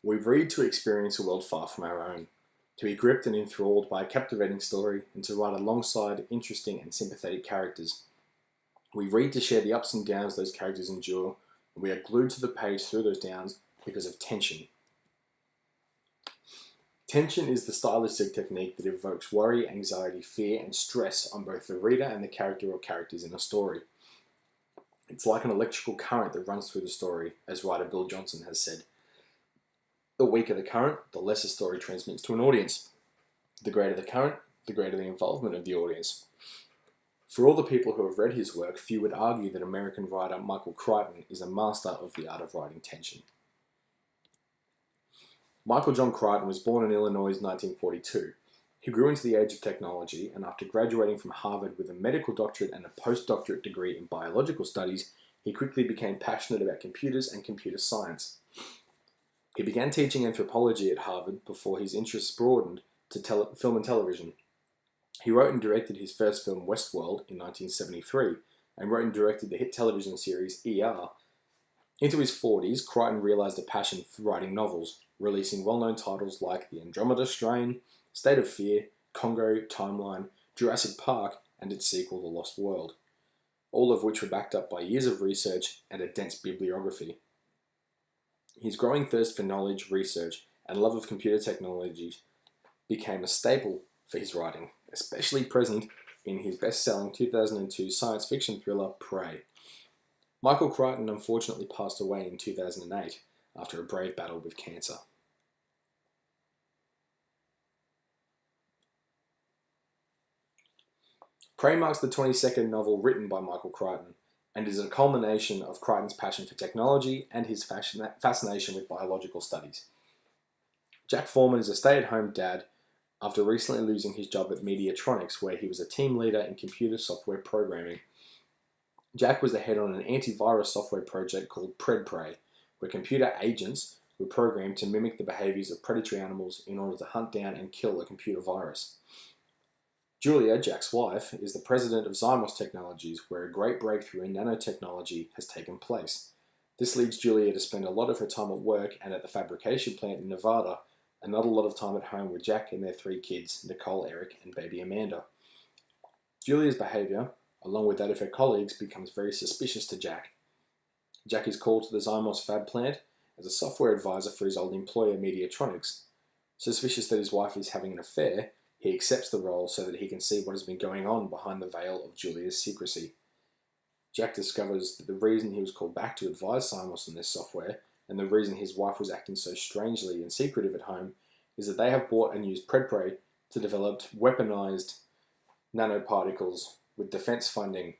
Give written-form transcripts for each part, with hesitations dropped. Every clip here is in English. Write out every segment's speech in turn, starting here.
We read to experience a world far from our own, to be gripped and enthralled by a captivating story, and to write alongside interesting and sympathetic characters. We read to share the ups and downs those characters endure, and we are glued to the page through those downs because of tension. Tension is the stylistic technique that evokes worry, anxiety, fear, and stress on both the reader and the character or characters in a story. It's like an electrical current that runs through the story, as writer Bill Johnson has said. The weaker the current, the less a story transmits to an audience. The greater the current, the greater the involvement of the audience. For all the people who have read his work, few would argue that American writer Michael Crichton is a master of the art of writing tension. Michael John Crichton was born in Illinois in 1942. He grew into the age of technology, and after graduating from Harvard with a medical doctorate and a postdoctorate degree in biological studies, he quickly became passionate about computers and computer science. He began teaching anthropology at Harvard before his interests broadened to film and television. He wrote and directed his first film, Westwood, in 1973, and wrote and directed the hit television series ER. Into his 40s, Crichton realized a passion for writing novels, releasing well-known titles like The Andromeda Strain, State of Fear, Congo, Timeline, Jurassic Park, and its sequel, The Lost World, all of which were backed up by years of research and a dense bibliography. His growing thirst for knowledge, research, and love of computer technology became a staple for his writing, especially present in his best-selling 2002 science fiction thriller, Prey. Michael Crichton unfortunately passed away in 2008 after a brave battle with cancer. Prey marks the 22nd novel written by Michael Crichton and is a culmination of Crichton's passion for technology and his fascination with biological studies. Jack Foreman is a stay-at-home dad after recently losing his job at Mediatronics, where he was a team leader in computer software programming. Jack was the head on an antivirus software project called Prey, where computer agents were programmed to mimic the behaviors of predatory animals in order to hunt down and kill a computer virus. Julia, Jack's wife, is the president of Zymos Technologies, where a great breakthrough in nanotechnology has taken place. This leads Julia to spend a lot of her time at work and at the fabrication plant in Nevada, and not a lot of time at home with Jack and their 3 kids, Nicole, Eric, and baby Amanda. Julia's behavior, along with that of her colleagues, becomes very suspicious to Jack. Jack is called to the Zymos fab plant as a software advisor for his old employer, Mediatronics. Suspicious that his wife is having an affair, he accepts the role so that he can see what has been going on behind the veil of Julia's secrecy. Jack discovers that the reason he was called back to advise Zymos on this software, and the reason his wife was acting so strangely and secretive at home, is that they have bought and used Prey to develop weaponized nanoparticles with defense funding.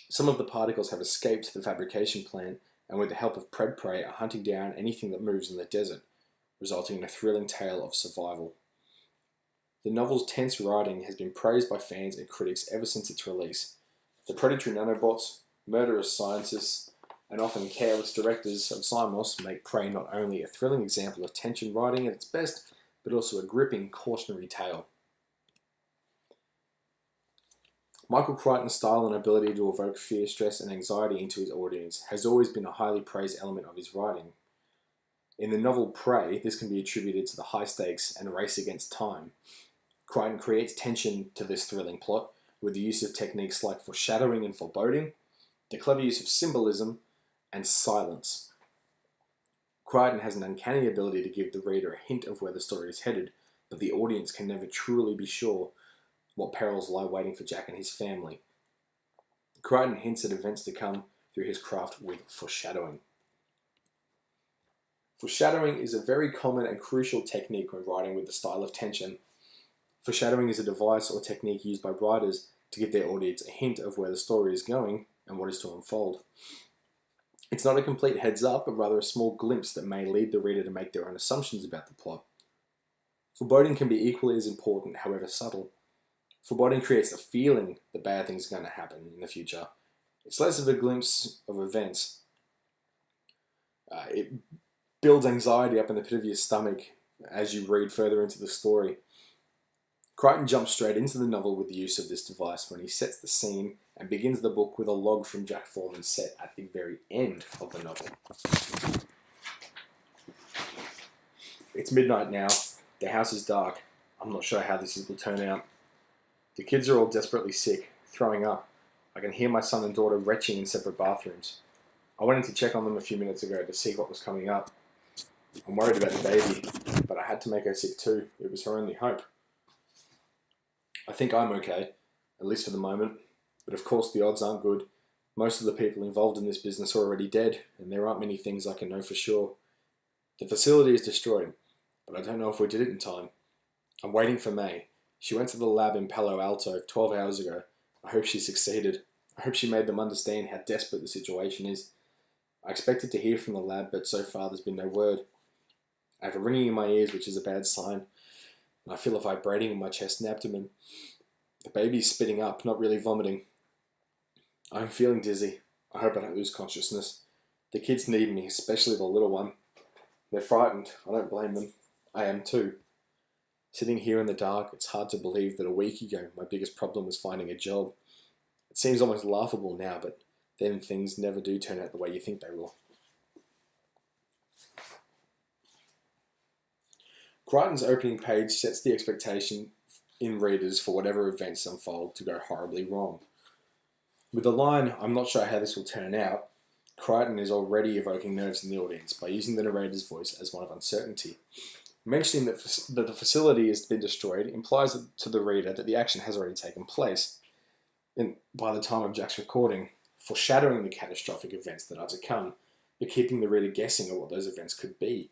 Some of the particles have escaped the fabrication plant, and with the help of Prey are hunting down anything that moves in the desert, resulting in a thrilling tale of survival. The novel's tense writing has been praised by fans and critics ever since its release. The predatory nanobots, murderous scientists, and often careless directors of Zymos make Prey not only a thrilling example of tension writing at its best, but also a gripping cautionary tale. Michael Crichton's style and ability to evoke fear, stress, and anxiety into his audience has always been a highly praised element of his writing. In the novel Prey, this can be attributed to the high stakes and race against time. Crichton creates tension to this thrilling plot with the use of techniques like foreshadowing and foreboding, the clever use of symbolism, and silence. Crichton has an uncanny ability to give the reader a hint of where the story is headed, but the audience can never truly be sure what perils lie waiting for Jack and his family. Crichton hints at events to come through his craft with foreshadowing. Foreshadowing is a very common and crucial technique when writing with the style of tension. Foreshadowing is a device or technique used by writers to give their audience a hint of where the story is going and what is to unfold. It's not a complete heads up, but rather a small glimpse that may lead the reader to make their own assumptions about the plot. Foreboding can be equally as important, however subtle. Foreboding creates the feeling that bad things are going to happen in the future. It's less of a glimpse of events. It builds anxiety up in the pit of your stomach as you read further into the story. Crichton jumps straight into the novel with the use of this device when he sets the scene and begins the book with a log from Jack Foreman set at the very end of the novel. It's midnight now. The house is dark. I'm not sure how this will turn out. The kids are all desperately sick, throwing up. I can hear my son and daughter retching in separate bathrooms. I went in to check on them a few minutes ago to see what was coming up. I'm worried about the baby, but I had to make her sick too. It was her only hope. I think I'm okay, at least for the moment. But of course the odds aren't good. Most of the people involved in this business are already dead, and there aren't many things I can know for sure. The facility is destroyed, but I don't know if we did it in time. I'm waiting for May. She went to the lab in Palo Alto 12 hours ago. I hope she succeeded. I hope she made them understand how desperate the situation is. I expected to hear from the lab, but so far there's been no word. I have a ringing in my ears, which is a bad sign, and I feel a vibrating in my chest and abdomen. The baby's spitting up, not really vomiting. I'm feeling dizzy. I hope I don't lose consciousness. The kids need me, especially the little one. They're frightened. I don't blame them. I am too. Sitting here in the dark, it's hard to believe that a week ago my biggest problem was finding a job. It seems almost laughable now, but then things never do turn out the way you think they will. Crichton's opening page sets the expectation in readers for whatever events unfold to go horribly wrong. With the line, "I'm not sure how this will turn out," Crichton is already evoking nerves in the audience by using the narrator's voice as one of uncertainty. Mentioning that the facility has been destroyed implies to the reader that the action has already taken place by the time of Jack's recording, foreshadowing the catastrophic events that are to come, but keeping the reader guessing at what those events could be.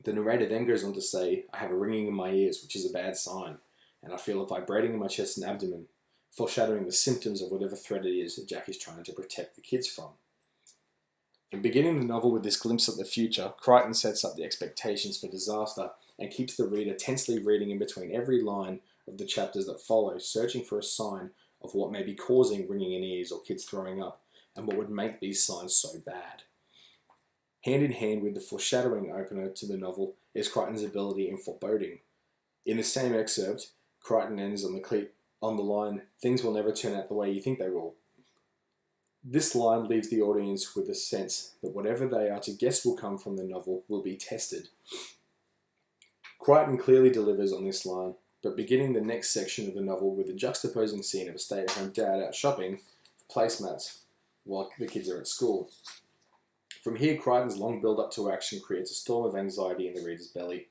The narrator then goes on to say, "I have a ringing in my ears, which is a bad sign, and I feel a vibrating in my chest and abdomen," foreshadowing the symptoms of whatever threat it is that Jack is trying to protect the kids from. In beginning the novel with this glimpse of the future, Crichton sets up the expectations for disaster and keeps the reader tensely reading in between every line of the chapters that follow, searching for a sign of what may be causing ringing in ears or kids throwing up, and what would make these signs so bad. Hand in hand with the foreshadowing opener to the novel is Crichton's ability in foreboding. In the same excerpt, Crichton ends on the line, "Things will never turn out the way you think they will." This line leaves the audience with a sense that whatever they are to guess will come from the novel will be tested. Crichton clearly delivers on this line, but beginning the next section of the novel with a juxtaposing scene of a stay-at-home dad out shopping for placemats while the kids are at school. From here, Crichton's long build-up to action creates a storm of anxiety in the reader's belly.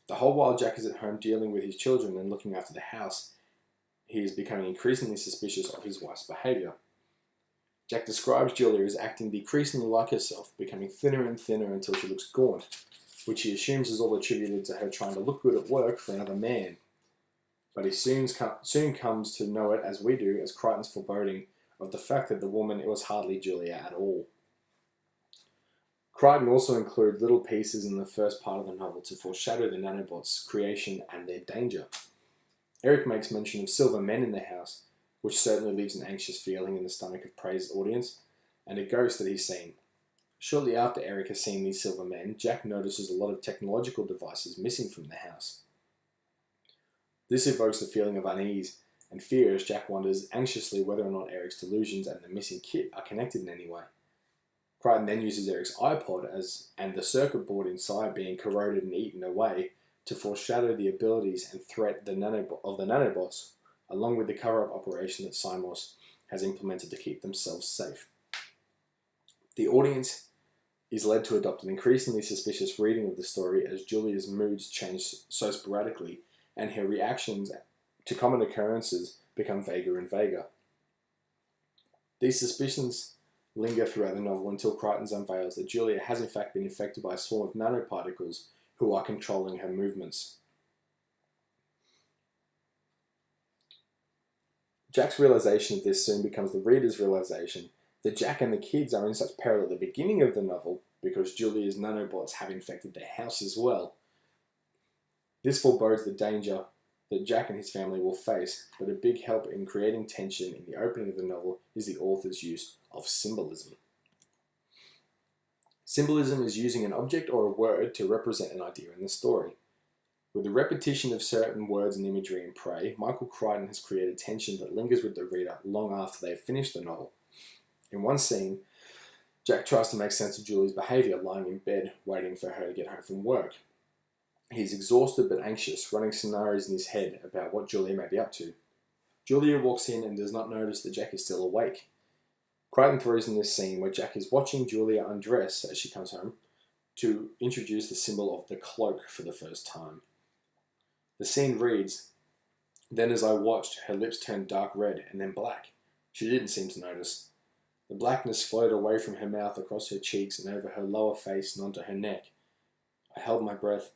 The whole while Jack is at home dealing with his children and looking after the house, he is becoming increasingly suspicious of his wife's behaviour. Jack describes Julia as acting decreasingly like herself, becoming thinner and thinner until she looks gaunt, which he assumes is all attributed to her trying to look good at work for another man. But he soon comes to know it, as we do, as Crichton's foreboding of the fact that the woman was hardly Julia at all. Crichton also includes little pieces in the first part of the novel to foreshadow the nanobots' creation and their danger. Eric makes mention of silver men in the house, which certainly leaves an anxious feeling in the stomach of Prey's audience, and a ghost that he's seen. Shortly after Eric has seen these silver men, Jack notices a lot of technological devices missing from the house. This evokes a feeling of unease and fear as Jack wonders anxiously whether or not Eric's delusions and the missing kit are connected in any way. Crichton then uses Eric's iPod and the circuit board inside being corroded and eaten away to foreshadow the abilities and threat of the nanobots, along with the cover-up operation that Simos has implemented to keep themselves safe. The audience is led to adopt an increasingly suspicious reading of the story as Julia's moods change so sporadically and her reactions to common occurrences become vaguer and vaguer. These suspicions linger throughout the novel until Crichton unveils that Julia has in fact been infected by a swarm of nanoparticles who are controlling her movements. Jack's realization of this soon becomes the reader's realization that Jack and the kids are in such peril at the beginning of the novel because Julia's nanobots have infected their house as well. This forebodes the danger that Jack and his family will face, but a big help in creating tension in the opening of the novel is the author's use of symbolism. Symbolism is using an object or a word to represent an idea in the story. With the repetition of certain words and imagery in Prey, Michael Crichton has created tension that lingers with the reader long after they have finished the novel. In one scene, Jack tries to make sense of Julie's behaviour lying in bed, waiting for her to get home from work. He's exhausted but anxious, running scenarios in his head about what Julia may be up to. Julia walks in and does not notice that Jack is still awake. Crichton throws in this scene where Jack is watching Julia undress as she comes home to introduce the symbol of the cloak for the first time. The scene reads, "Then as I watched, her lips turned dark red and then black. She didn't seem to notice. The blackness flowed away from her mouth across her cheeks and over her lower face and onto her neck. I held my breath.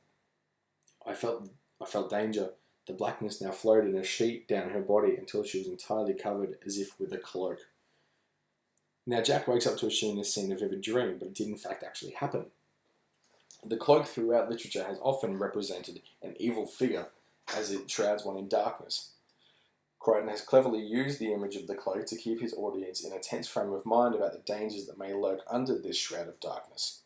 I felt danger. The blackness now flowed in a sheet down her body until she was entirely covered as if with a cloak." Now Jack wakes up to assume this scene a vivid dream, but it did in fact actually happen. The cloak throughout literature has often represented an evil figure as it shrouds one in darkness. Crichton has cleverly used the image of the cloak to keep his audience in a tense frame of mind about the dangers that may lurk under this shroud of darkness.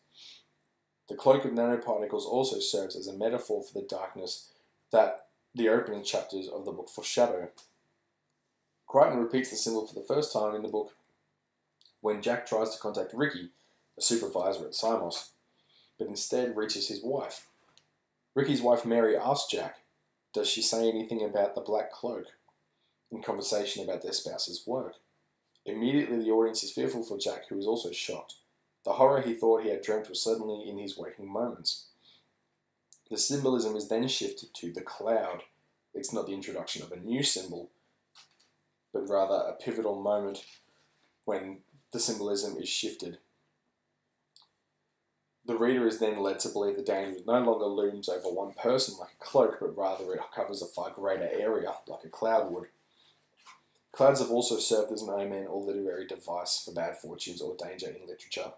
The cloak of nanoparticles also serves as a metaphor for the darkness that the opening chapters of the book foreshadow. Crichton repeats the symbol for the first time in the book when Jack tries to contact Ricky, the supervisor at Symos, but instead reaches his wife. Ricky's wife Mary asks Jack, does she say anything about the black cloak in conversation about their spouse's work? Immediately the audience is fearful for Jack, who is also shocked. The horror he thought he had dreamt was suddenly in his waking moments. The symbolism is then shifted to the cloud. It's not the introduction of a new symbol, but rather a pivotal moment when the symbolism is shifted. The reader is then led to believe the danger no longer looms over one person like a cloak, but rather it covers a far greater area like a cloud would. Clouds have also served as an omen or literary device for bad fortunes or danger in literature.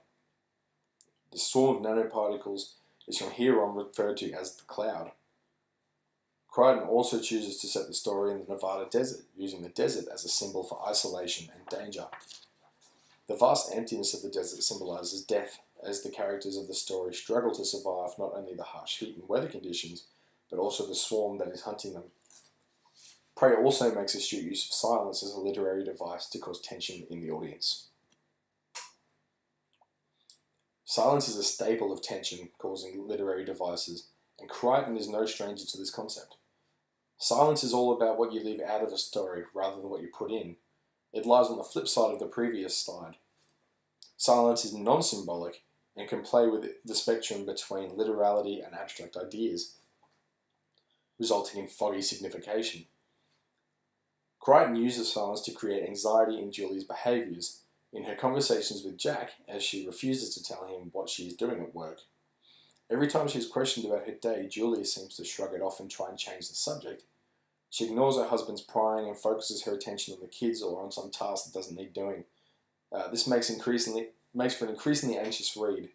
The swarm of nanoparticles is from here on referred to as the cloud. Crichton also chooses to set the story in the Nevada desert, using the desert as a symbol for isolation and danger. The vast emptiness of the desert symbolises death, as the characters of the story struggle to survive not only the harsh heat and weather conditions, but also the swarm that is hunting them. Prey also makes astute use of silence as a literary device to cause tension in the audience. Silence is a staple of tension-causing literary devices, and Crichton is no stranger to this concept. Silence is all about what you leave out of a story rather than what you put in. It lies on the flip side of the previous slide. Silence is non-symbolic and can play with the spectrum between literality and abstract ideas, resulting in foggy signification. Crichton uses silence to create anxiety in Julie's behaviours, in her conversations with Jack, as she refuses to tell him what she is doing at work. Every time she is questioned about her day, Julia seems to shrug it off and try and change the subject. She ignores her husband's prying and focuses her attention on the kids or on some task that doesn't need doing. This makes for an increasingly anxious read.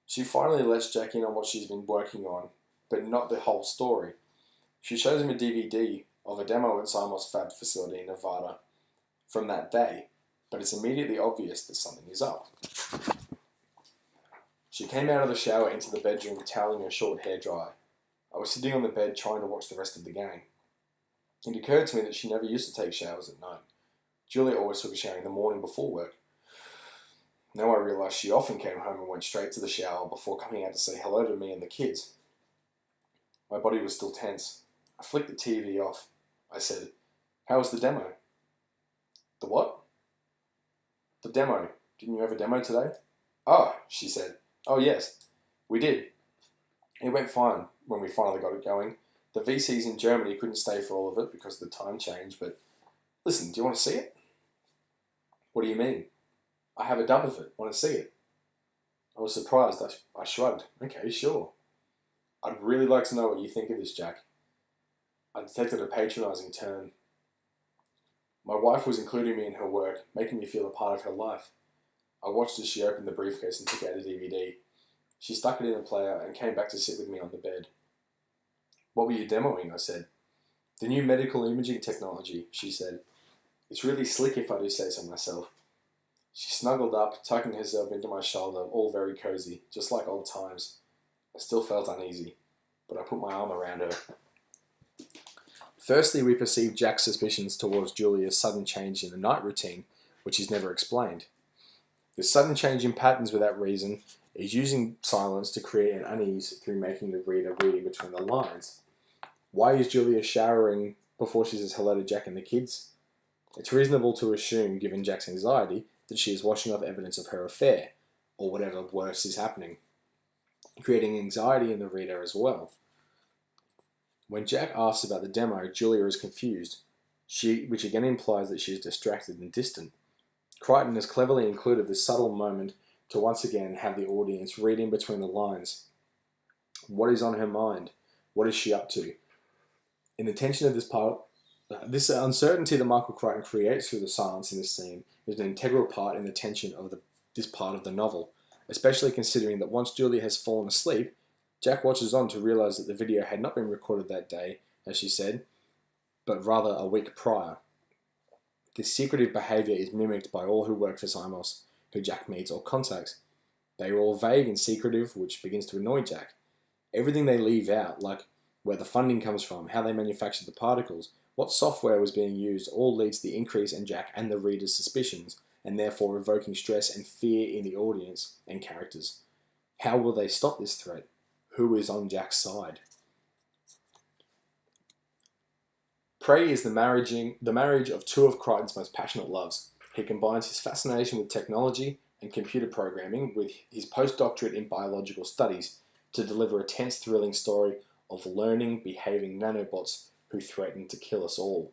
She finally lets Jack in on what she's been working on, but not the whole story. She shows him a DVD of a demo at Symos Fab facility in Nevada from that day, but it's immediately obvious that something is up. She came out of the shower into the bedroom toweling her short hair dry. I was sitting on the bed trying to watch the rest of the game. It occurred to me that she never used to take showers at night. Julia always took a shower in the morning before work. Now I realised she often came home and went straight to the shower before coming out to say hello to me and the kids. My body was still tense. I flicked the TV off. I said, "How was the demo?" "The what?" "The demo. Didn't you have a demo today?" "Oh," she said. "Oh yes, we did. It went fine when we finally got it going. The VCs in Germany couldn't stay for all of it because of the time change, but listen, do you want to see it?" "What do you mean?" "I have a dub of it. Want to see it?" I was surprised. I shrugged. "Okay, sure." "I'd really like to know what you think of this, Jack." I detected a patronising turn. My wife was including me in her work, making me feel a part of her life. I watched as she opened the briefcase and took out a DVD. She stuck it in the player and came back to sit with me on the bed. "What were you demoing?" I said. "The new medical imaging technology," she said. "It's really slick if I do say so myself." She snuggled up, tucking herself into my shoulder, all very cozy, just like old times. I still felt uneasy, but I put my arm around her. Firstly, we perceive Jack's suspicions towards Julia's sudden change in the night routine, which is never explained. This sudden change in patterns without reason is using silence to create an unease through making the reader reading between the lines. Why is Julia showering before she says hello to Jack and the kids? It's reasonable to assume, given Jack's anxiety, that she is washing off evidence of her affair, or whatever worse is happening, creating anxiety in the reader as well. When Jack asks about the demo, Julia is confused, which again implies that she is distracted and distant. Crichton has cleverly included this subtle moment to once again have the audience reading between the lines. What is on her mind? What is she up to? In the tension of this part, this uncertainty that Michael Crichton creates through the silence in this scene is an integral part in the tension of this part of the novel, especially considering that once Julia has fallen asleep, Jack watches on to realise that the video had not been recorded that day, as she said, but rather a week prior. This secretive behaviour is mimicked by all who work for Symos, who Jack meets or contacts. They are all vague and secretive, which begins to annoy Jack. Everything they leave out, like where the funding comes from, how they manufactured the particles, what software was being used, all leads to the increase in Jack and the reader's suspicions, and therefore evoking stress and fear in the audience and characters. How will they stop this threat? Who is on Jack's side? Prey is the marriage of two of Crichton's most passionate loves. He combines his fascination with technology and computer programming with his postdoctorate in biological studies to deliver a tense, thrilling story of learning, behaving nanobots who threaten to kill us all.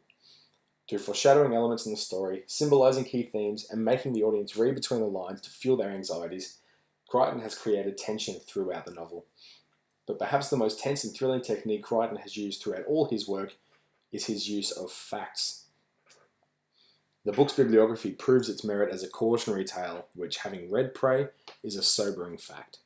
Through foreshadowing elements in the story, symbolizing key themes, and making the audience read between the lines to fuel their anxieties, Crichton has created tension throughout the novel. But perhaps the most tense and thrilling technique Crichton has used throughout all his work is his use of facts. The book's bibliography proves its merit as a cautionary tale, which, having read Prey, is a sobering fact.